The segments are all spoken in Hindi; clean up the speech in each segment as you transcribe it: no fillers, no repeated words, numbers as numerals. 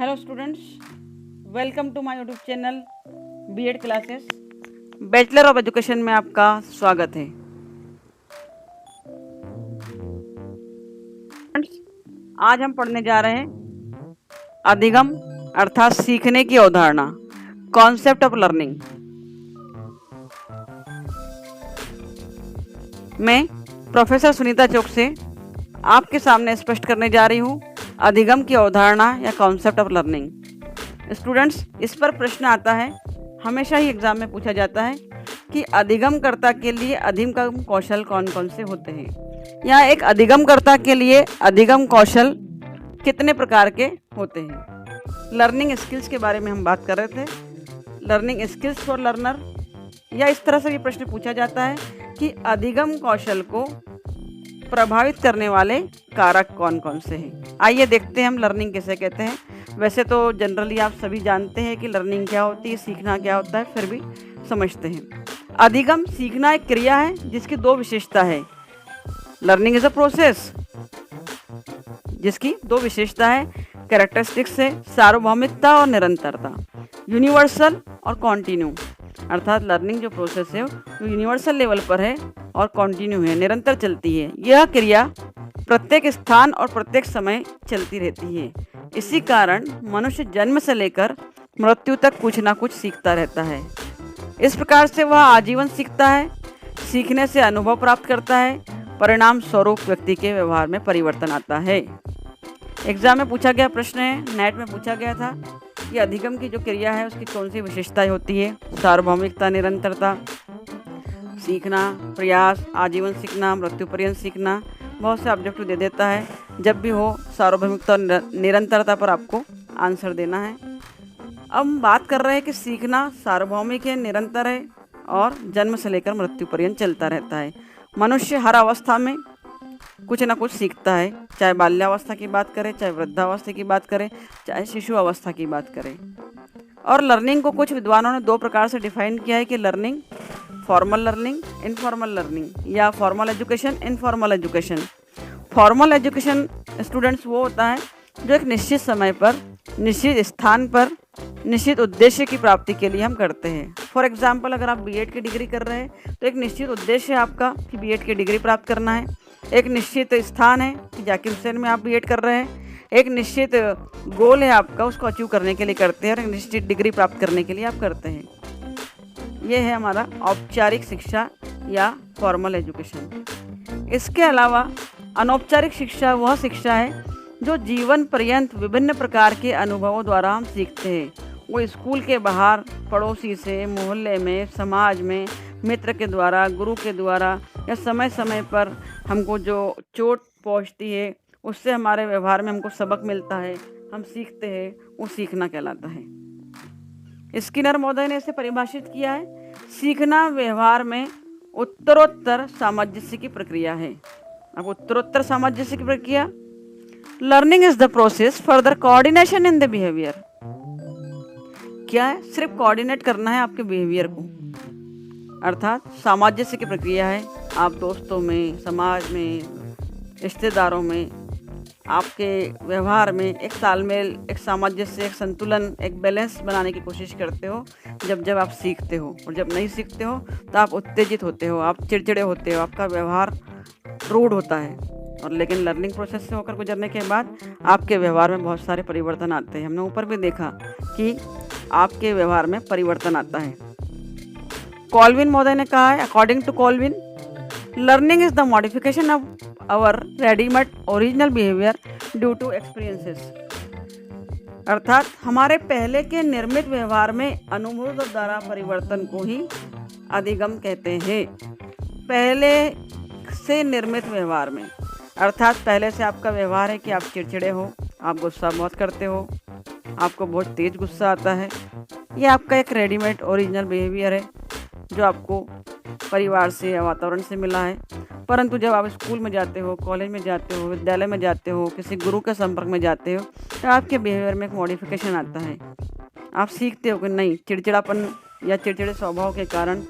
Hello students, welcome to my YouTube channel BEd classes. Bachelor of education में आपका स्वागत है। आज हम पढ़ने जा रहे हैं अधिगम अर्थात सीखने की अवधारणा, कॉन्सेप्ट ऑफ लर्निंग। मैं प्रोफेसर सुनीता चौक से आपके सामने स्पष्ट करने जा रही हूँ अधिगम की अवधारणा या कॉन्सेप्ट ऑफ लर्निंग। स्टूडेंट्स, इस पर प्रश्न आता है, हमेशा ही एग्जाम में पूछा जाता है कि अधिगमकर्ता के लिए अधिगम कौशल कौन कौन से होते हैं, या एक अधिगमकर्ता के लिए अधिगम कौशल कितने प्रकार के होते हैं। लर्निंग स्किल्स के बारे में हम बात कर रहे थे, लर्निंग स्किल्स फॉर लर्नर, या इस तरह से भी प्रश्न पूछा जाता है कि अधिगम कौशल को प्रभावित करने वाले कारक कौन कौन से हैं। आइए देखते हैं हम लर्निंग किसे कहते हैं। वैसे तो जनरली आप सभी जानते हैं कि लर्निंग क्या होती है, सीखना क्या होता है, फिर भी समझते हैं। अधिगम सीखना एक क्रिया है जिसकी दो विशेषता है। लर्निंग इज अ प्रोसेस जिसकी दो विशेषता है, कैरेक्टरिस्टिक्स है सार्वभौमिकता और निरंतरता, यूनिवर्सल और कॉन्टिन्यू। अर्थात लर्निंग जो प्रोसेस है वो यूनिवर्सल लेवल पर है और कॉन्टिन्यू है, निरंतर चलती है। यह क्रिया प्रत्येक स्थान और प्रत्येक समय चलती रहती है। इसी कारण मनुष्य जन्म से लेकर मृत्यु तक कुछ ना कुछ सीखता रहता है। इस प्रकार से वह आजीवन सीखता है। सीखने से अनुभव प्राप्त करता है, परिणाम स्वरूप व्यक्ति के व्यवहार में परिवर्तन आता है। एग्जाम में पूछा गया प्रश्न है, नेट में पूछा गया था कि अधिगम की जो क्रिया है उसकी कौन सी विशेषताएं होती है। सार्वभौमिकता, निरंतरता, सीखना, प्रयास, आजीवन सीखना, मृत्यु पर्यंत सीखना, बहुत से ऑब्जेक्टिव दे देता है। जब भी हो सार्वभौमिकता और निरंतरता पर आपको आंसर देना है। अब हम बात कर रहे हैं कि सीखना सार्वभौमिक है, निरंतर है और जन्म से लेकर मृत्यु पर्यंत चलता रहता है। मनुष्य हर अवस्था में कुछ ना कुछ सीखता है, चाहे बाल्यावस्था की बात करें, चाहे वृद्धावस्था की बात करें, चाहे शिशु अवस्था की बात करें। और लर्निंग को कुछ विद्वानों ने दो प्रकार से डिफाइन किया है कि learning formal learning, informal learning, या formal education, informal education. Formal education students वो होता है जो एक निश्चित समय पर, निश्चित स्थान पर, निश्चित उद्देश्य की प्राप्ति के लिए हम करते हैं। फॉर एग्जाम्पल, अगर आप बीएड की डिग्री कर रहे हैं तो एक निश्चित उद्देश्य है आपका कि बीएड की डिग्री प्राप्त करना है। एक निश्चित स्थान है कि जाकिर हुसैन में आप बीएड कर रहे हैं। एक निश्चित गोल है आपका, उसको अचीव करने के लिए करते हैं, और एक निश्चित डिग्री प्राप्त करने के लिए आप करते हैं। ये है हमारा औपचारिक शिक्षा या फॉर्मल एजुकेशन। इसके अलावा अनौपचारिक शिक्षा वह शिक्षा है जो जीवन पर्यंत विभिन्न प्रकार के अनुभवों द्वारा हम सीखते हैं। वो स्कूल के बाहर, पड़ोसी से, मोहल्ले में, समाज में, मित्र के द्वारा, गुरु के द्वारा, या समय समय पर हमको जो चोट पहुंचती है उससे हमारे व्यवहार में हमको सबक मिलता है, हम सीखते हैं, वो सीखना कहलाता है। स्किनर महोदय ने इसे परिभाषित किया है, सीखना व्यवहार में उत्तरोत्तर सामंजस्य की प्रक्रिया है। अब उत्तरोत्तर सामंजस्य की प्रक्रिया, learning is the process further coordination in the behaviour. क्या है? सिर्फ कोऑर्डिनेट करना है आपके बिहेवियर को, अर्थात सामंजस्य की प्रक्रिया है। आप दोस्तों में, समाज में, रिश्तेदारों में, आपके व्यवहार में एक तालमेल, एक सामंजस्य, एक संतुलन, एक बैलेंस बनाने की कोशिश करते हो जब जब आप सीखते हो। और जब नहीं सीखते हो तो आप उत्तेजित होते हो, आप चिड़चिड़े होते हो, आपका व्यवहार रूड होता है। और लेकिन लर्निंग प्रोसेस से होकर गुजरने के बाद आपके व्यवहार में बहुत सारे परिवर्तन आते हैं। हमने ऊपर भी देखा कि आपके व्यवहार में परिवर्तन आता है। कॉल्विन महोदय ने कहा है, according to Colvin, learning is the modification of our readymade original behaviour due to experiences. अर्थात हमारे पहले के निर्मित व्यवहार में अनुभव द्वारा परिवर्तन को ही अधिगम कहते हैं। पहले से निर्मित व्यवहार में, अर्थात पहले से आपका व्यवहार है कि आप चिड़चिड़े हो, आप गुस्सा बहुत करते हो, आपको बहुत तेज गुस्सा आता है, ये आपका एक रेडीमेड ओरिजिनल बिहेवियर है जो आपको परिवार से या वातावरण से मिला है। परंतु जब आप स्कूल में जाते हो, कॉलेज में जाते हो, विद्यालय में जाते हो, किसी गुरु के संपर्क में जाते हो, तो आपके बिहेवियर में एक मॉडिफिकेशन आता है। आप सीखते हो कि नहीं, चिड़चिड़ापन या चिड़चिड़े स्वभाव के कारण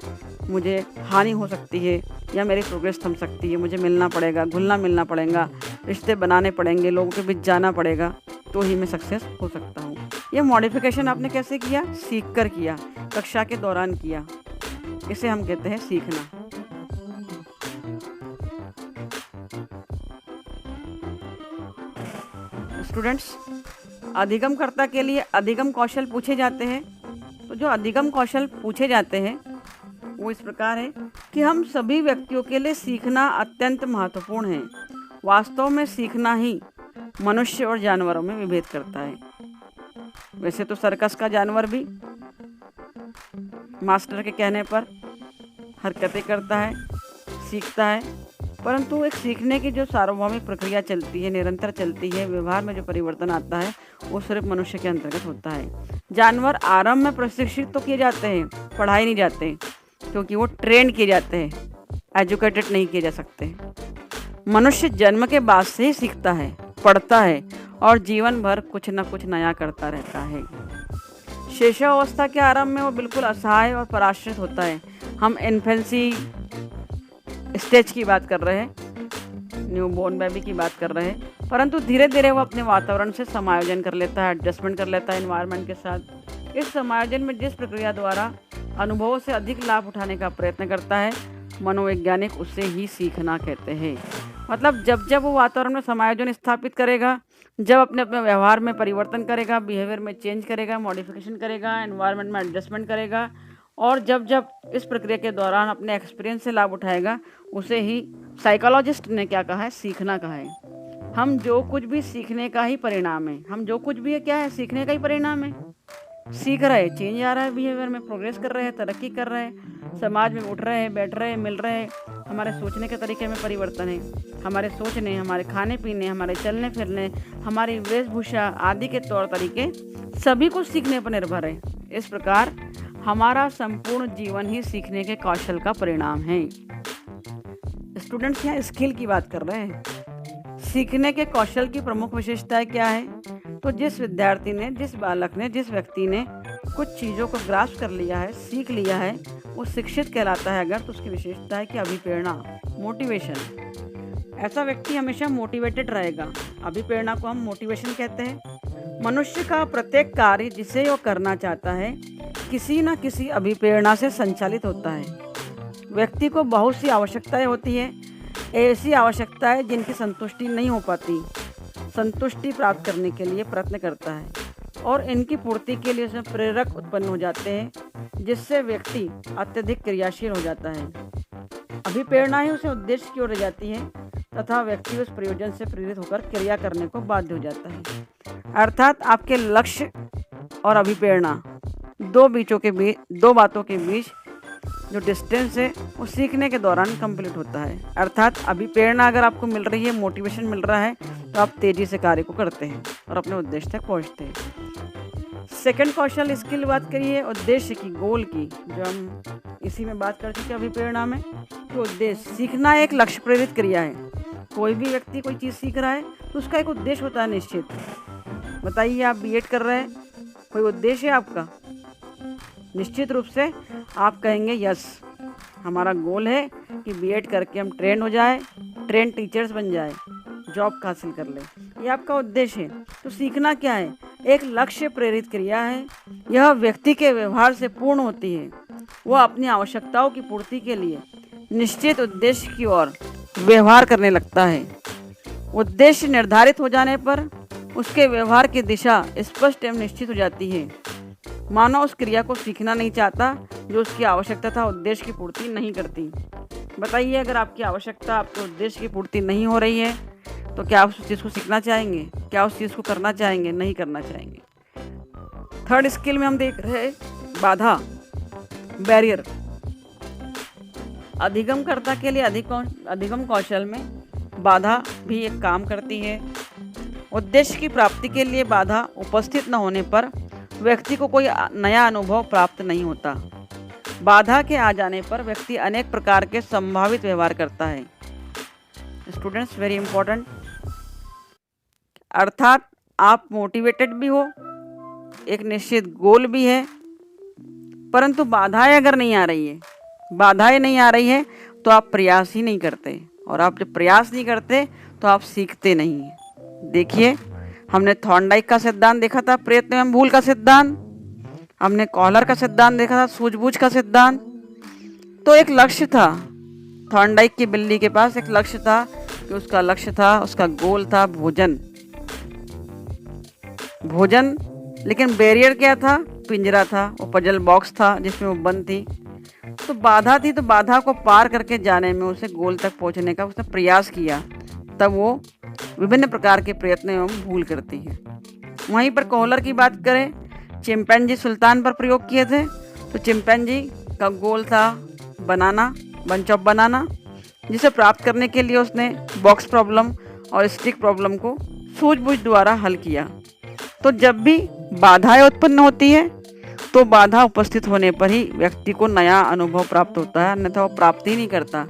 मुझे हानि हो सकती है या मेरी प्रोग्रेस थम सकती है, मुझे मिलना पड़ेगा, घुलना मिलना पड़ेगा, रिश्ते बनाने पड़ेंगे, लोगों के बीच जाना पड़ेगा, तो ही मैं सक्सेस हो सकता हूँ। ये मॉडिफिकेशन आपने कैसे किया? सीख कर किया, कक्षा के दौरान किया। इसे हम कहते हैं सीखना। स्टूडेंट्स, अधिगमकर्ता के लिए अधिगम कौशल पूछे जाते हैं। तो जो अधिगम कौशल पूछे जाते हैं वो इस प्रकार है कि हम सभी व्यक्तियों के लिए सीखना अत्यंत महत्वपूर्ण है। वास्तव में सीखना ही मनुष्य और जानवरों में विभेद करता है। वैसे तो सर्कस का जानवर भी मास्टर के कहने पर हरकतें करता है, सीखता है, परंतु एक सीखने की जो सार्वभौमिक प्रक्रिया चलती है, निरंतर चलती है, व्यवहार में जो परिवर्तन आता है वो सिर्फ मनुष्य के अंतर्गत होता है। जानवर आरंभ में प्रशिक्षित तो किए जाते हैं, पढ़ाए नहीं जाते, क्योंकि वो ट्रेन किए जाते हैं, एजुकेटेड नहीं किए जा सकते। मनुष्य जन्म के बाद से ही सीखता है, पढ़ता है और जीवन भर कुछ न कुछ नया करता रहता है। शैशवावस्था के आरंभ में वो बिल्कुल असहाय और पराश्रित होता है। हम इन्फेंसी स्टेज की बात कर रहे हैं, न्यूबॉर्न बेबी की बात कर रहे हैं, परंतु धीरे धीरे वो अपने वातावरण से समायोजन कर लेता है, एडजस्टमेंट कर लेता है एनवायरनमेंट के साथ। इस समायोजन में जिस प्रक्रिया द्वारा अनुभवों से अधिक लाभ उठाने का प्रयत्न करता है, मनोवैज्ञानिक उसे ही सीखना कहते हैं। मतलब जब जब वो वातावरण में समायोजन स्थापित करेगा, जब अपने अपने व्यवहार में परिवर्तन करेगा, बिहेवियर में चेंज करेगा, मॉडिफिकेशन करेगा, एनवायरनमेंट में एडजस्टमेंट करेगा, और जब जब इस प्रक्रिया के दौरान अपने एक्सपीरियंस से लाभ उठाएगा, उसे ही साइकोलॉजिस्ट ने क्या कहा है? सीखना कहा है। हम जो कुछ भी सीखने का ही परिणाम है। हम जो कुछ भी है क्या है? सीखने का ही परिणाम है। सीख रहे, चेंज आ रहा है, बिहेवियर में प्रोग्रेस कर रहे हैं, तरक्की कर रहे हैं, समाज में उठ रहे हैं, बैठ रहे हैं, मिल रहे हैं, हमारे सोचने के तरीके में परिवर्तन है, हमारे सोचने, हमारे खाने पीने, हमारे चलने फिरने, हमारी वेशभूषा आदि के तौर तरीके सभी कुछ सीखने पर निर्भर है। इस प्रकार हमारा संपूर्ण जीवन ही सीखने के कौशल का परिणाम है। स्टूडेंट्स यहाँ स्किल की बात कर रहे हैं। सीखने के कौशल की प्रमुख विशेषताएं क्या है? तो जिस विद्यार्थी ने, जिस बालक ने, जिस व्यक्ति ने कुछ चीज़ों को ग्रास्प कर लिया है, सीख लिया है, वो शिक्षित कहलाता है। अगर तो उसकी विशेषता है कि अभिप्रेरणा, मोटिवेशन। ऐसा व्यक्ति हमेशा मोटिवेटेड रहेगा। अभिप्रेरणा को हम मोटिवेशन कहते हैं। मनुष्य का प्रत्येक कार्य जिसे वो करना चाहता है, किसी न किसी अभिप्रेरणा से संचालित होता है। व्यक्ति को बहुत सी आवश्यकताएं होती है, ऐसी आवश्यकताएं जिनकी संतुष्टि नहीं हो पाती। संतुष्टि प्राप्त करने के लिए प्रयत्न करता है और इनकी पूर्ति के लिए उसमें प्रेरक उत्पन्न हो जाते हैं, जिससे व्यक्ति अत्यधिक क्रियाशील हो जाता है। अभिप्रेरणा ही उसे उद्देश्य की ओर ले जाती है तथा व्यक्ति उस प्रयोजन से प्रेरित होकर क्रिया करने को बाध्य हो जाता है। अर्थात आपके लक्ष्य और अभिप्रेरणा दो बातों के बीच जो डिस्टेंस है वो सीखने के दौरान कंप्लीट होता है। अर्थात अभिप्रेरणा अगर आपको मिल रही है, मोटिवेशन मिल रहा है, तो आप तेजी से कार्य को करते हैं और अपने उद्देश्य तक पहुंचते हैं। सेकंड कौशल स्किल बात करिए उद्देश्य की, गोल की, जो हम इसी में बात कर चुके हैं अभिप्रेरणा में। तो उद्देश्य, सीखना एक लक्ष्य प्रेरित क्रिया है। कोई भी व्यक्ति कोई चीज़ सीख रहा है तो उसका एक उद्देश्य होता है निश्चित। बताइए, आप बीएड कर रहे हैं, कोई उद्देश्य है आपका? निश्चित रूप से आप कहेंगे यस, हमारा गोल है कि बीएड करके हम ट्रेन हो जाए, ट्रेन टीचर्स बन जाए, जॉब हासिल कर ले, ये आपका उद्देश्य है। तो सीखना क्या है? एक लक्ष्य प्रेरित क्रिया है। यह व्यक्ति के व्यवहार से पूर्ण होती है। वह अपनी आवश्यकताओं की पूर्ति के लिए निश्चित उद्देश्य की ओर व्यवहार करने लगता है। उद्देश्य निर्धारित हो जाने पर उसके व्यवहार की दिशा स्पष्ट एवं निश्चित हो जाती है। मानव उस क्रिया को सीखना नहीं चाहता जो उसकी आवश्यकता था उद्देश्य की पूर्ति नहीं करती। बताइए, अगर आपकी आवश्यकता आपके उद्देश्य की पूर्ति नहीं हो रही है तो क्या आप उस चीज़ को सीखना चाहेंगे? क्या उस चीज़ को करना चाहेंगे? नहीं करना चाहेंगे। थर्ड स्किल में हम देख रहे हैं बाधा, बैरियर। अधिगमकर्ता के लिए अधिगम कौशल में बाधा भी एक काम करती है। उद्देश्य की प्राप्ति के लिए बाधा उपस्थित न होने पर व्यक्ति को कोई नया अनुभव प्राप्त नहीं होता। बाधा के आ जाने पर व्यक्ति अनेक प्रकार के संभावित व्यवहार करता है। Students, very important. अर्थात आप मोटिवेटेड भी हो, एक निश्चित गोल भी है, परंतु बाधाएं अगर नहीं आ रही है, तो आप प्रयास ही नहीं करते, और आप जब प्रयास नहीं करते तो आप सीखते नहीं हैं। देखिए, हमने थॉर्नडाइक का सिद्धांत देखा था, प्रयत्न एवं भूल का सिद्धांत। हमने कॉलर का सिद्धांत देखा था, सूझबूझ का सिद्धांत। तो एक लक्ष्य था, थॉर्नडाइक की बिल्ली के पास एक लक्ष्य था कि उसका लक्ष्य था, उसका गोल था भोजन। भोजन, लेकिन बैरियर क्या था? पिंजरा था, वो पजल बॉक्स था जिसमें वो बंद थी। तो बाधा थी, तो बाधा को पार करके जाने में, उसे गोल तक पहुंचने का उसने प्रयास किया, तब वो विभिन्न प्रकार के प्रयत्न एवं भूल करती है। वहीं पर कोहलर की बात करें, चिंपैंजी सुल्तान पर प्रयोग किए थे। तो चिंपैंजी का गोल था बनाना, बंच ऑफ बनाना, जिसे प्राप्त करने के लिए उसने बॉक्स प्रॉब्लम और स्टिक प्रॉब्लम को सूझबूझ द्वारा हल किया। तो जब भी बाधाएं उत्पन्न होती है तो बाधा उपस्थित होने पर ही व्यक्ति को नया अनुभव प्राप्त होता है, अन्यथा वो प्राप्त ही नहीं करता।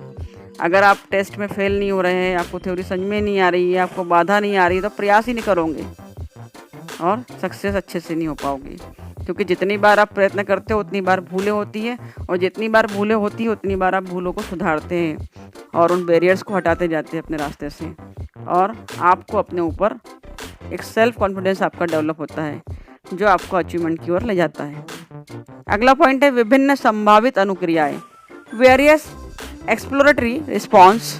अगर आप टेस्ट में फेल नहीं हो रहे हैं, आपको थ्योरी समझ में नहीं आ रही है, आपको बाधा नहीं आ रही, तो प्रयास ही नहीं करोगे और सक्सेस अच्छे से नहीं हो पाओगे। क्योंकि जितनी बार आप प्रयत्न करते हो उतनी बार भूलें होती है, और जितनी बार भूलें होती है उतनी बार आप भूलों को सुधारते हैं और उन बैरियर्स को हटाते जाते हैं अपने रास्ते से, और आपको अपने ऊपर एक सेल्फ कॉन्फिडेंस आपका डेवलप होता है, जो आपको अचीवमेंट की ओर ले जाता है। अगला पॉइंट है विभिन्न संभावित अनुक्रियाएं, वेरियस एक्सप्लोरेटरी रिस्पॉन्स।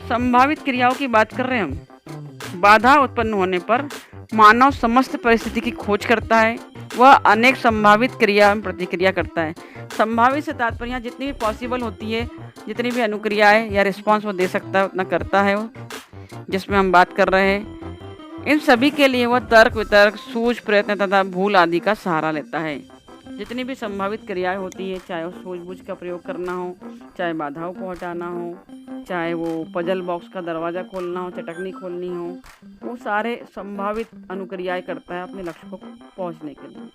संभावित क्रियाओं की बात कर रहे हैं हम। बाधा उत्पन्न होने पर मानव समस्त परिस्थिति की खोज करता है, वह अनेक संभावित क्रिया में प्रतिक्रिया करता है। संभावित से तात्पर्य यहाँ जितनी भी पॉसिबल होती है, जितनी भी अनुक्रियाएं या रिस्पॉन्स वो दे सकता है उतना करता है वो, जिसमें हम बात कर रहे हैं। इन सभी के लिए वह तर्क वितर्क, सूझ, प्रयत्न तथा भूल आदि का सहारा लेता है। जितनी भी संभावित क्रियाएं होती है, चाहे वो सूझबूझ का प्रयोग करना हो, चाहे बाधाओं को हटाना हो, चाहे वो पजल बॉक्स का दरवाज़ा खोलना हो, चटकनी खोलनी हो, वो सारे संभावित अनुक्रियाएं करता है अपने लक्ष्य को पहुंचने के लिए।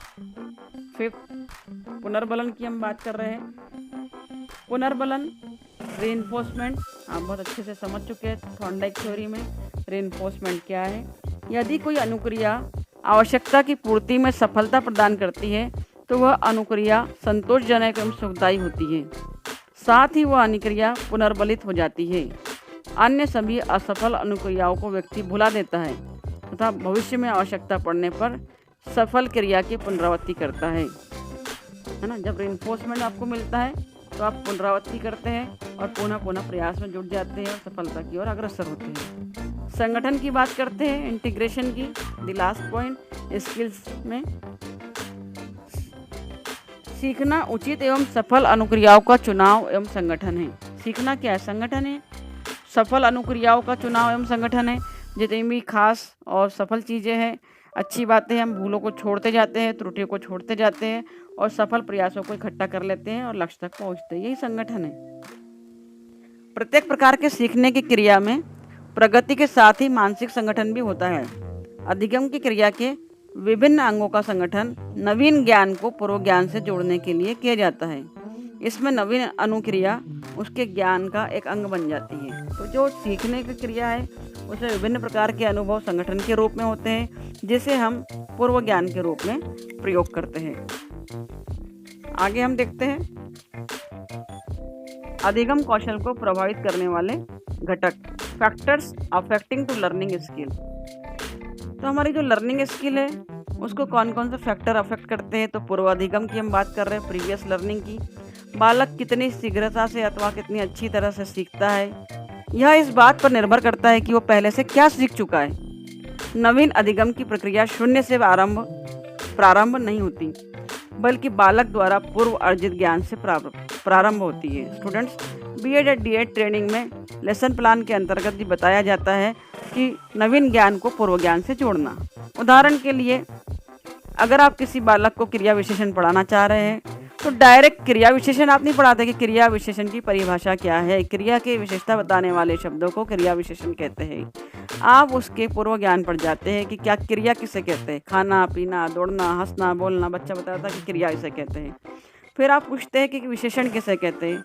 फिफ्थ, पुनर्बलन की हम बात कर रहे हैं। पुनर्बलन, रीइंफोर्समेंट, आप बहुत अच्छे से समझ चुके हैं थॉर्नडाइक थ्योरी में रीइंफोर्समेंट क्या है। यदि कोई अनुक्रिया आवश्यकता की पूर्ति में सफलता प्रदान करती है तो वह अनुक्रिया संतोषजनक एवं सुखदायी होती है, साथ ही वह अनुक्रिया पुनर्बलित हो जाती है। अन्य सभी असफल अनुक्रियाओं को व्यक्ति भुला देता है तथा भविष्य में आवश्यकता पड़ने पर सफल क्रिया की पुनरावृत्ति करता है ना। जब रीइंफोर्समेंट आपको मिलता है तो आप पुनरावृत्ति करते हैं और पुनः पुनः प्रयास में जुट जाते हैं और सफलता की ओर अग्रसर होते हैं। संगठन की बात करते हैं, इंटीग्रेशन की, द लास्ट पॉइंट स्किल्स में। सीखना उचित एवं सफल अनुक्रियाओं का चुनाव एवं संगठन है। सीखना क्या है? संगठन है। सफल अनुक्रियाओं का चुनाव एवं संगठन है। जितनी भी खास और सफल चीज़ें हैं, अच्छी बातें हैं, हम भूलों को छोड़ते जाते हैं, त्रुटियों को छोड़ते जाते हैं और सफल प्रयासों को इकट्ठा कर लेते हैं और लक्ष्य तक पहुंचते हैं। यही संगठन है। प्रत्येक प्रकार के सीखने की क्रिया में प्रगति के साथ ही मानसिक संगठन भी होता है। अधिगम की क्रिया के विभिन्न अंगों का संगठन नवीन ज्ञान को पूर्व ज्ञान से जोड़ने के लिए किया जाता है। इसमें नवीन अनुक्रिया उसके ज्ञान का एक अंग बन जाती है। तो जो सीखने की क्रिया है उसमें विभिन्न प्रकार के अनुभव संगठन के रूप में होते हैं, जिसे हम पूर्व ज्ञान के रूप में प्रयोग करते हैं। आगे हम देखते हैं अधिगम कौशल को प्रभावित करने वाले घटक, factors affecting to learning skill. तो हमारी जो लर्निंग स्किल है उसको कौन कौन से फैक्टर अफेक्ट करते हैं? तो पूर्वाधिगम की हम बात कर रहे हैं, प्रीवियस लर्निंग की। बालक कितनी शीघ्रता से अथवा कितनी अच्छी तरह से सीखता है, यह इस बात पर निर्भर करता है कि वो पहले से क्या सीख चुका है। नवीन अधिगम की प्रक्रिया शून्य से प्रारंभ नहीं होती, बल्कि बालक द्वारा पूर्व अर्जित ज्ञान से प्रारंभ होती है। स्टूडेंट्स, बीएड या डीएड ट्रेनिंग में लेसन प्लान के अंतर्गत भी बताया जाता है कि नवीन ज्ञान को पूर्व ज्ञान से जोड़ना। उदाहरण के लिए, अगर आप किसी बालक को क्रिया विशेषण पढ़ाना चाह रहे हैं तो डायरेक्ट क्रिया विशेषण आप नहीं पढ़ाते कि क्रिया विशेषण की परिभाषा क्या है, क्रिया की विशेषता बताने वाले शब्दों को क्रिया विशेषण कहते हैं। आप उसके पूर्व ज्ञान पर जाते हैं कि क्या क्रिया किसे कहते हैं। खाना, पीना, दौड़ना, हंसना, बोलना, बच्चा बताता कि क्रिया इसे कहते हैं। फिर आप पूछते हैं कि विशेषण किसे कहते हैं।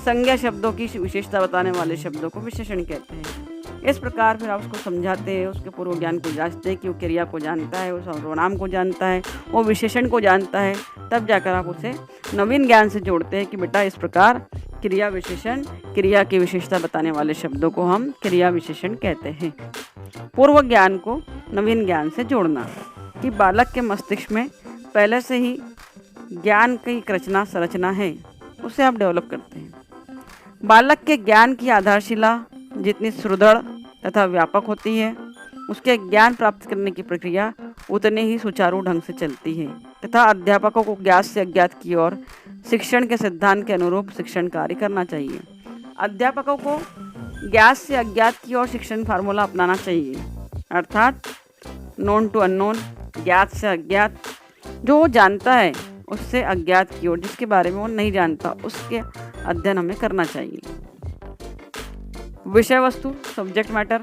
संज्ञा शब्दों की विशेषता बताने वाले शब्दों को विशेषण कहते हैं। इस प्रकार फिर आप उसको समझाते हैं, उसके पूर्व ज्ञान को जांचते हैं कि वो क्रिया को जानता है, उस सर्वनाम को जानता है, वो विशेषण को जानता है। तब जाकर आप उसे नवीन ज्ञान से जोड़ते हैं कि बेटा इस प्रकार क्रिया विशेषण, क्रिया की विशेषता बताने वाले शब्दों को हम क्रिया विशेषण कहते हैं। पूर्व ज्ञान को नवीन ज्ञान से जोड़ना, कि बालक के मस्तिष्क में पहले से ही ज्ञान की रचना संरचना है, उसे आप डेवलप करते हैं। बालक के ज्ञान की आधारशिला जितनी सुदृढ़ तथा व्यापक होती है, उसके ज्ञान प्राप्त करने की प्रक्रिया उतने ही सुचारू ढंग से चलती है तथा अध्यापकों को ज्ञात से अज्ञात की ओर शिक्षण के सिद्धांत के अनुरूप शिक्षण कार्य करना चाहिए। अध्यापकों को ज्ञात से अज्ञात की ओर शिक्षण फार्मूला अपनाना चाहिए, अर्थात नोन टू अननोन, ज्ञात से अज्ञात। जो वो जानता है उससे अज्ञात की ओर, जिसके बारे में वो नहीं जानता उसके अध्ययन हमें करना चाहिए। विषय वस्तु, सब्जेक्ट मैटर।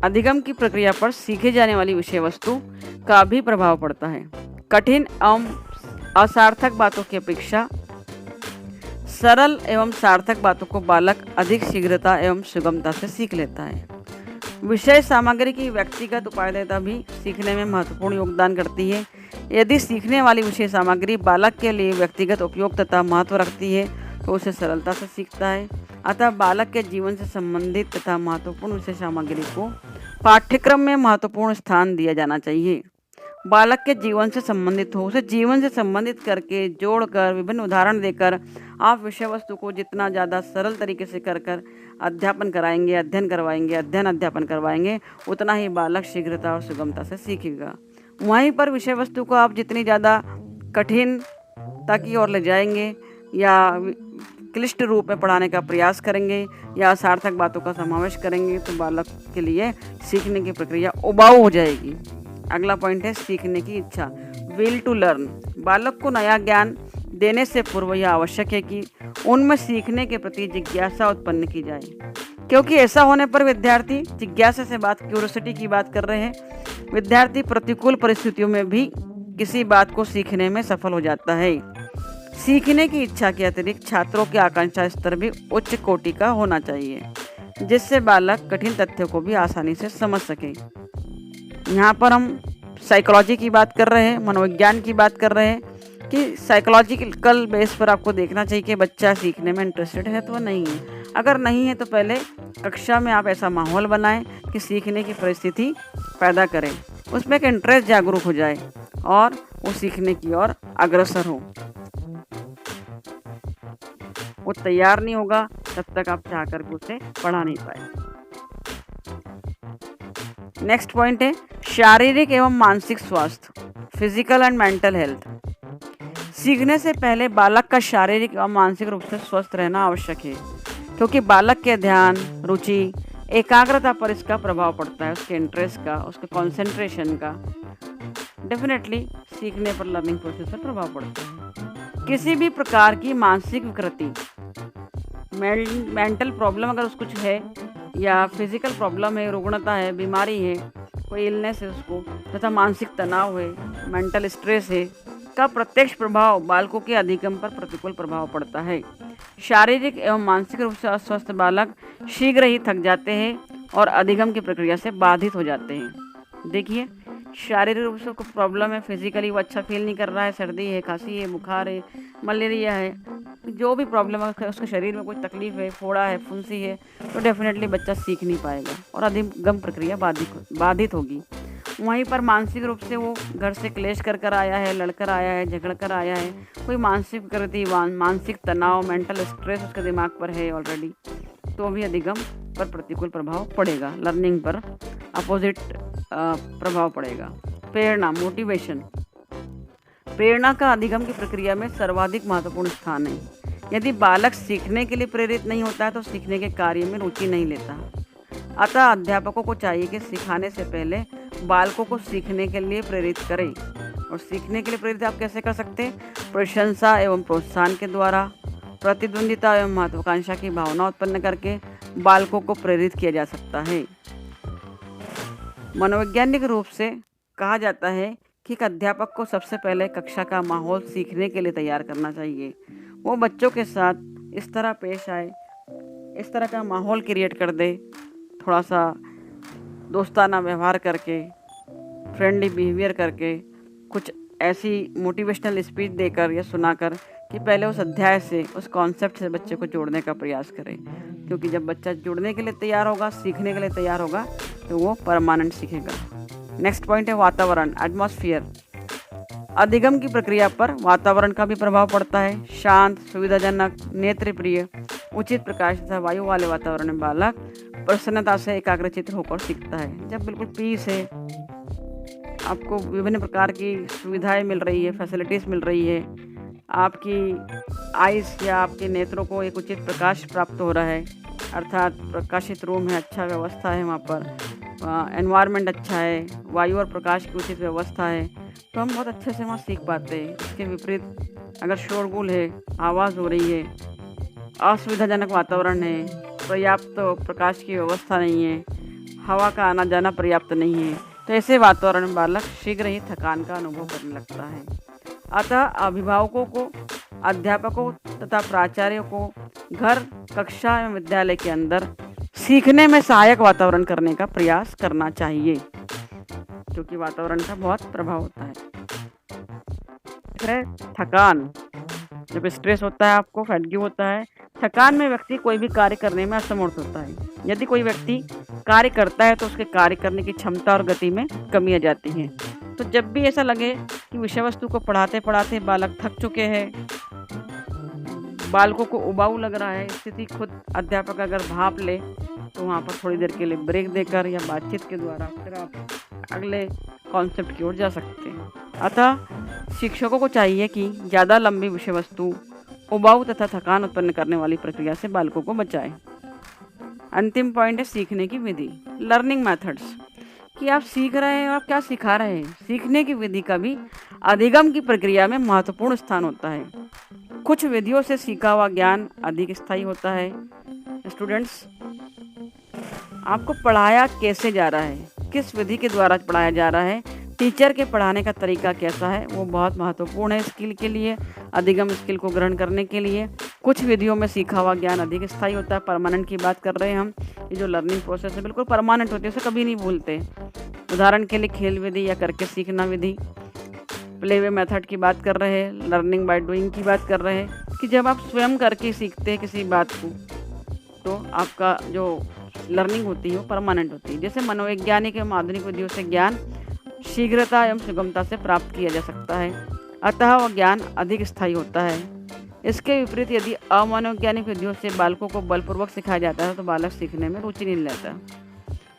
अधिगम की प्रक्रिया पर सीखे जाने वाली विषय वस्तु का भी प्रभाव पड़ता है। कठिन एवं असार्थक बातों की अपेक्षा सरल एवं सार्थक बातों को बालक अधिक शीघ्रता एवं सुगमता से सीख लेता है। विषय सामग्री की व्यक्तिगत उपादेयता भी सीखने में महत्वपूर्ण योगदान करती है। यदि सीखने वाली विषय सामग्री बालक के लिए व्यक्तिगत उपयोग तथा महत्व रखती है तो उसे सरलता से सीखता है। अतः बालक के जीवन से संबंधित तथा महत्वपूर्ण विषय सामग्री को पाठ्यक्रम में महत्वपूर्ण स्थान दिया जाना चाहिए। बालक के जीवन से संबंधित हो, उसे जीवन से संबंधित करके जोड़कर विभिन्न उदाहरण देकर आप विषय वस्तु को जितना ज़्यादा सरल तरीके से कर अध्यापन कराएंगे, अध्ययन अध्यापन करवाएंगे, उतना ही बालक शीघ्रता और सुगमता से सीखेगा। वहीं पर विषय वस्तु को आप जितनी ज़्यादा कठिनता की ओर ले जाएंगे या क्लिष्ट रूप में पढ़ाने का प्रयास करेंगे या सार्थक बातों का समावेश करेंगे तो बालक के लिए सीखने की प्रक्रिया उबाऊ हो जाएगी। अगला पॉइंट है सीखने की इच्छा, विल टू लर्न। बालक को नया ज्ञान देने से पूर्व यह आवश्यक है कि उनमें सीखने के प्रति जिज्ञासा उत्पन्न की जाए, क्योंकि ऐसा होने पर विद्यार्थी जिज्ञासा से क्यूरोसिटी की बात कर रहे हैं, विद्यार्थी प्रतिकूल परिस्थितियों में भी किसी बात को सीखने में सफल हो जाता है। सीखने की इच्छा के अतिरिक्त छात्रों की आकांक्षा स्तर भी उच्च कोटि का होना चाहिए, जिससे बालक कठिन तथ्यों को भी आसानी से समझ सके। यहाँ पर हम साइकोलॉजी की बात कर रहे हैं, मनोविज्ञान की बात कर रहे हैं कि साइकोलॉजिकल बेस पर आपको देखना चाहिए कि बच्चा सीखने में इंटरेस्टेड है तो नहीं है। अगर नहीं है तो पहले कक्षा में आप ऐसा माहौल बनाएं कि सीखने की परिस्थिति पैदा करें, उसमें एक इंटरेस्ट जागरूक हो जाए और वो सीखने की ओर अग्रसर हो। वो तैयार नहीं होगा तब तक आप चाह कर उसे पढ़ा नहीं पाए। नेक्स्ट पॉइंट है शारीरिक एवं मानसिक स्वास्थ्य, फिजिकल एंड मेंटल हेल्थ। सीखने से पहले बालक का शारीरिक एवं मानसिक रूप से स्वस्थ रहना आवश्यक है, क्योंकि बालक के ध्यान, रुचि, एकाग्रता पर इसका प्रभाव पड़ता है, उसके इंटरेस्ट का, उसके कंसंट्रेशन का। डेफिनेटली सीखने पर, लर्निंग प्रोसेस पर प्रभाव पड़ता है। किसी भी प्रकार की मानसिक विकृति, मेंटल प्रॉब्लम अगर उसको कुछ है या फिजिकल प्रॉब्लम है, रुग्णता है, बीमारी है, कोई इलनेस है उसको, तथा मानसिक तनाव है, मेंटल स्ट्रेस है, का प्रत्यक्ष प्रभाव बालकों के अधिगम पर प्रतिकूल प्रभाव पड़ता है। शारीरिक एवं मानसिक रूप से अस्वस्थ बालक शीघ्र ही थक जाते हैं और अधिगम की प्रक्रिया से बाधित हो जाते हैं। देखिए, शारीरिक रूप से कोई प्रॉब्लम है, फिजिकली वो अच्छा फील नहीं कर रहा है, सर्दी है, खांसी है, बुखार है, मलेरिया है, जो भी प्रॉब्लम है, उसके शरीर में कोई तकलीफ है, फोड़ा है, फुंसी है, तो डेफिनेटली बच्चा सीख नहीं पाएगा और अधिगम प्रक्रिया बाधित होगी। वहीं पर मानसिक रूप से वो घर से क्लेश कर आया है, लड़कर आया है, झगड़ कर आया है, कोई मानसिक विकृति, मानसिक तनाव, मेंटल स्ट्रेस उसके दिमाग पर है ऑलरेडी, तो भी अधिगम पर प्रतिकूल प्रभाव पड़ेगा, लर्निंग पर अपोजिट प्रभाव पड़ेगा। प्रेरणा, मोटिवेशन। प्रेरणा का अधिगम की प्रक्रिया में सर्वाधिक महत्वपूर्ण स्थान है। यदि बालक सीखने के लिए प्रेरित नहीं होता है तो सीखने के कार्य में रुचि नहीं लेता। अतः अध्यापकों को चाहिए कि सिखाने से पहले बालकों को सीखने के लिए प्रेरित करें। और सीखने के लिए प्रेरित आप कैसे कर सकते हैं? प्रशंसा एवं प्रोत्साहन के द्वारा, प्रतिद्वंदिता एवं महत्वाकांक्षा की भावना उत्पन्न करके बालकों को प्रेरित किया जा सकता है। मनोवैज्ञानिक रूप से कहा जाता है कि एक अध्यापक को सबसे पहले कक्षा का माहौल सीखने के लिए तैयार करना चाहिए। वो बच्चों के साथ इस तरह पेश आए, इस तरह का माहौल क्रिएट कर दे, थोड़ा सा दोस्ताना व्यवहार करके, फ्रेंडली बिहेवियर करके, कुछ ऐसी मोटिवेशनल स्पीच देकर या सुनाकर कि पहले उस अध्याय से, उस कॉन्सेप्ट से बच्चे को जोड़ने का प्रयास करें। क्योंकि जब बच्चा जुड़ने के लिए तैयार होगा, सीखने के लिए तैयार होगा, तो वो परमानेंट सीखेगा। नेक्स्ट पॉइंट है वातावरण, एटमॉस्फेयर। अधिगम की प्रक्रिया पर वातावरण का भी प्रभाव पड़ता है। शांत, सुविधाजनक, नेत्र प्रिय, उचित प्रकाश तथा वायु वाले वातावरण में बालक प्रसन्नता से एकाग्रचित्त होकर सीखता है। जब बिल्कुल पीस है, आपको विभिन्न प्रकार की सुविधाएं मिल रही है, फैसिलिटीज़ मिल रही है, आपकी आइज़ या आपके नेत्रों को एक उचित प्रकाश प्राप्त हो रहा है, अर्थात प्रकाशित रूम है, अच्छा व्यवस्था है वहाँ पर, एनवायरनमेंट अच्छा है, वायु और प्रकाश की उचित व्यवस्था है, तो हम बहुत अच्छे से वहाँ सीख पाते हैं। इसके विपरीत अगर शोरगुल है, आवाज़ हो रही है, असुविधाजनक वातावरण है, पर्याप्त प्रकाश की व्यवस्था नहीं है, हवा का आना जाना पर्याप्त नहीं है, तो ऐसे वातावरण में बालक शीघ्र ही थकान का अनुभव करने लगता है। अतः अभिभावकों को, अध्यापकों तथा प्राचार्यों को घर, कक्षा एवं विद्यालय के अंदर सीखने में सहायक वातावरण करने का प्रयास करना चाहिए, क्योंकि वातावरण का बहुत प्रभाव होता है। थकान, जब स्ट्रेस होता है, आपको फैटिग होता है, थकान में व्यक्ति कोई भी कार्य करने में असमर्थ होता है। यदि कोई व्यक्ति कार्य करता है तो उसके कार्य करने की क्षमता और गति में कमी आ जाती है। तो जब भी ऐसा लगे कि विषय वस्तु को पढ़ाते पढ़ाते बालक थक चुके हैं, बालकों को उबाऊ लग रहा है, स्थिति खुद अध्यापक अगर भाप ले तो वहाँ पर थोड़ी देर के लिए ब्रेक देकर या बातचीत के द्वारा फिर आप अगले कॉन्सेप्ट की ओर जा सकते हैं। अतः शिक्षकों को चाहिए कि ज़्यादा लंबी विषय वस्तु, उबाऊ तथा थकान उत्पन्न करने वाली प्रक्रिया से बालकों को बचाएं। अंतिम पॉइंट है सीखने की विधि, लर्निंग मेथड्स, कि आप सीख रहे हैं और आप क्या सिखा रहे हैं। सीखने की विधि का भी अधिगम की प्रक्रिया में महत्वपूर्ण स्थान होता है। कुछ विधियों से सीखा हुआ ज्ञान अधिक स्थायी होता है। स्टूडेंट्स, आपको पढ़ाया कैसे जा रहा है, किस विधि के द्वारा पढ़ाया जा रहा है, टीचर के पढ़ाने का तरीका कैसा है, वो बहुत महत्वपूर्ण है स्किल के लिए, अधिगम स्किल को ग्रहण करने के लिए। कुछ विधियों में सीखा हुआ ज्ञान अधिक स्थायी होता है। परमानेंट की बात कर रहे हैं हम, ये जो लर्निंग प्रोसेस है बिल्कुल परमानेंट होती है, उसे कभी नहीं भूलते। उदाहरण के लिए खेल विधि या करके सीखना विधि, प्ले वे मेथड की बात कर रहे हैं, लर्निंग बाय डूइंग की बात कर रहे हैं, कि जब आप स्वयं करके सीखते हैं किसी बात को तो आपका जो लर्निंग होती है वो परमानेंट होती है। जैसे मनोवैज्ञानिक एवं आधुनिक विधियों से ज्ञान शीघ्रता एवं सुगमता से प्राप्त किया जा सकता है, अतः वह ज्ञान अधिक स्थायी होता है। इसके विपरीत यदि अमनोवैज्ञानिक विधियों से बालकों को बलपूर्वक सिखाया जाता है तो बालक सीखने में रुचि नहीं लेता।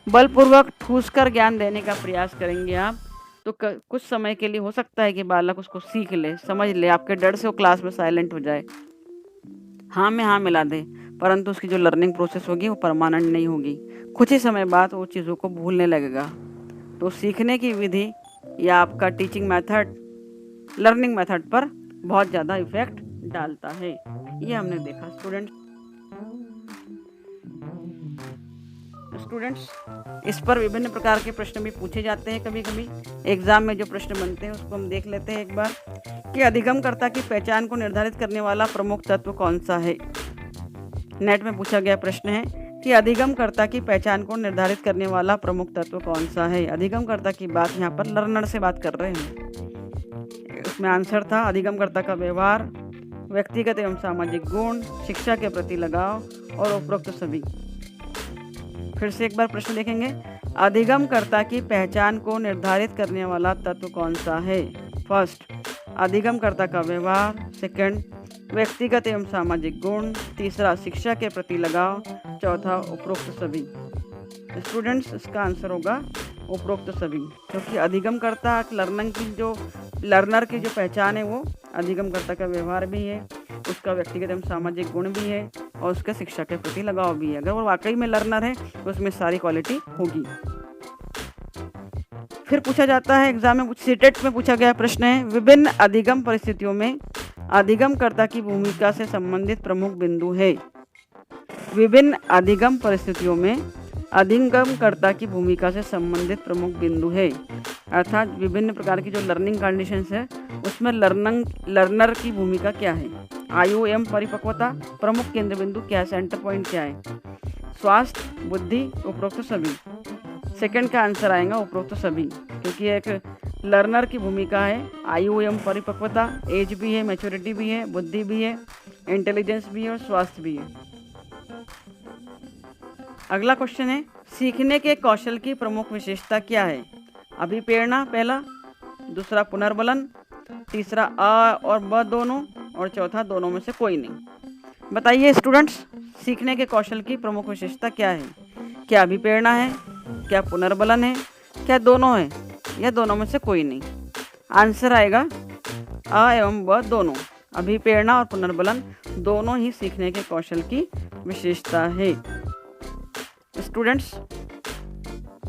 बलपूर्वक ठूस कर ज्ञान देने का प्रयास करेंगे आप तो कुछ समय के लिए हो सकता है कि बालक उसको सीख ले, समझ ले, आपके डर से वो क्लास में साइलेंट हो जाए, हाँ में हाँ मिला दे, परंतु उसकी जो लर्निंग प्रोसेस होगी वो परमानेंट नहीं होगी। कुछ ही समय बाद वो चीज़ों को भूलने लगेगा। तो सीखने की विधि या आपका टीचिंग मेथड लर्निंग मेथड पर बहुत ज़्यादा इफेक्ट डालता है, ये हमने देखा। स्टूडेंट्स इस पर विभिन्न प्रकार के प्रश्न भी पूछे जाते हैं। कभी कभी एग्जाम में जो प्रश्न बनते हैं उसको हम देख लेते हैं एक बार, कि अधिगमकर्ता की पहचान को निर्धारित करने वाला प्रमुख तत्व कौन सा है। नेट में पूछा गया प्रश्न है कि अधिगमकर्ता की पहचान को निर्धारित करने वाला प्रमुख तत्व कौन सा है। अधिगमकर्ता की बात यहाँ पर लर्नर से बात कर रहे हैं। उसमें आंसर था अधिगमकर्ता का व्यवहार, व्यक्तिगत एवं सामाजिक गुण, शिक्षा के प्रति लगाव और उपरोक्त सभी। फिर से एक बार प्रश्न देखेंगे, अधिगमकर्ता की पहचान को निर्धारित करने वाला तत्व कौन सा है। फर्स्ट, अधिगमकर्ता का व्यवहार। सेकंड, व्यक्तिगत एवं सामाजिक गुण। तीसरा, शिक्षा के प्रति लगाव। चौथा, उपरोक्त सभी। स्टूडेंट्स इसका आंसर होगा उपरोक्त सभी, क्योंकि अधिगमकर्ता लर्नर की जो पहचान है वो अधिगमकर्ता का व्यवहार भी है, उसका व्यक्तिगत एवं सामाजिक गुण भी है और उसका शिक्षा के प्रति लगाव भी है। अगर वो वाकई में लर्नर है तो उसमें सारी क्वालिटी होगी। फिर पूछा जाता है एग्जाम में, सीटेट में पूछा गया प्रश्न है, विभिन्न अधिगम परिस्थितियों में अधिगमकर्ता की भूमिका से संबंधित प्रमुख बिंदु है। विभिन्न अधिगम परिस्थितियों में अधिगमकर्ता की भूमिका से संबंधित प्रमुख बिंदु है, अर्थात विभिन्न प्रकार की जो लर्निंग कंडीशंस है उसमें लर्नर की भूमिका क्या है। आयु एवं परिपक्वता, प्रमुख केंद्र बिंदु क्या है, सेंटर पॉइंट क्या है, स्वास्थ्य, बुद्धि, उपरोक्त सभी। सेकंड का आंसर आएगा उपरोक्त सभी, क्योंकि एक लर्नर की भूमिका है आयु एवं परिपक्वता, एज भी है, मैच्योरिटी भी है, बुद्धि भी है, इंटेलिजेंस भी है और स्वास्थ्य भी है। अगला क्वेश्चन है, सीखने के कौशल की प्रमुख विशेषता क्या है? अभिप्रेरणा पहला, दूसरा पुनर्बलन, तीसरा अ और ब दोनों, और चौथा दोनों में से कोई नहीं। बताइए स्टूडेंट्स, सीखने के कौशल की प्रमुख विशेषता क्या है? क्या अभिप्रेरणा है, क्या पुनर्बलन है, क्या दोनों है, या दोनों में से कोई नहीं? आंसर आएगा अ एवं ब दोनों। अभिप्रेरणा और पुनर्बलन दोनों ही सीखने के कौशल की विशेषता है। स्टूडेंट्स,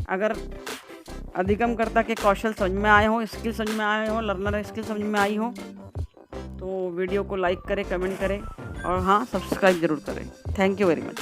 अगर अधिगमकर्ता के कौशल समझ में आए हो, स्किल समझ में आए हो, लर्नर स्किल समझ में आई हो, तो वीडियो को लाइक करें, कमेंट करें और हाँ, सब्सक्राइब ज़रूर करें। Thank you very much.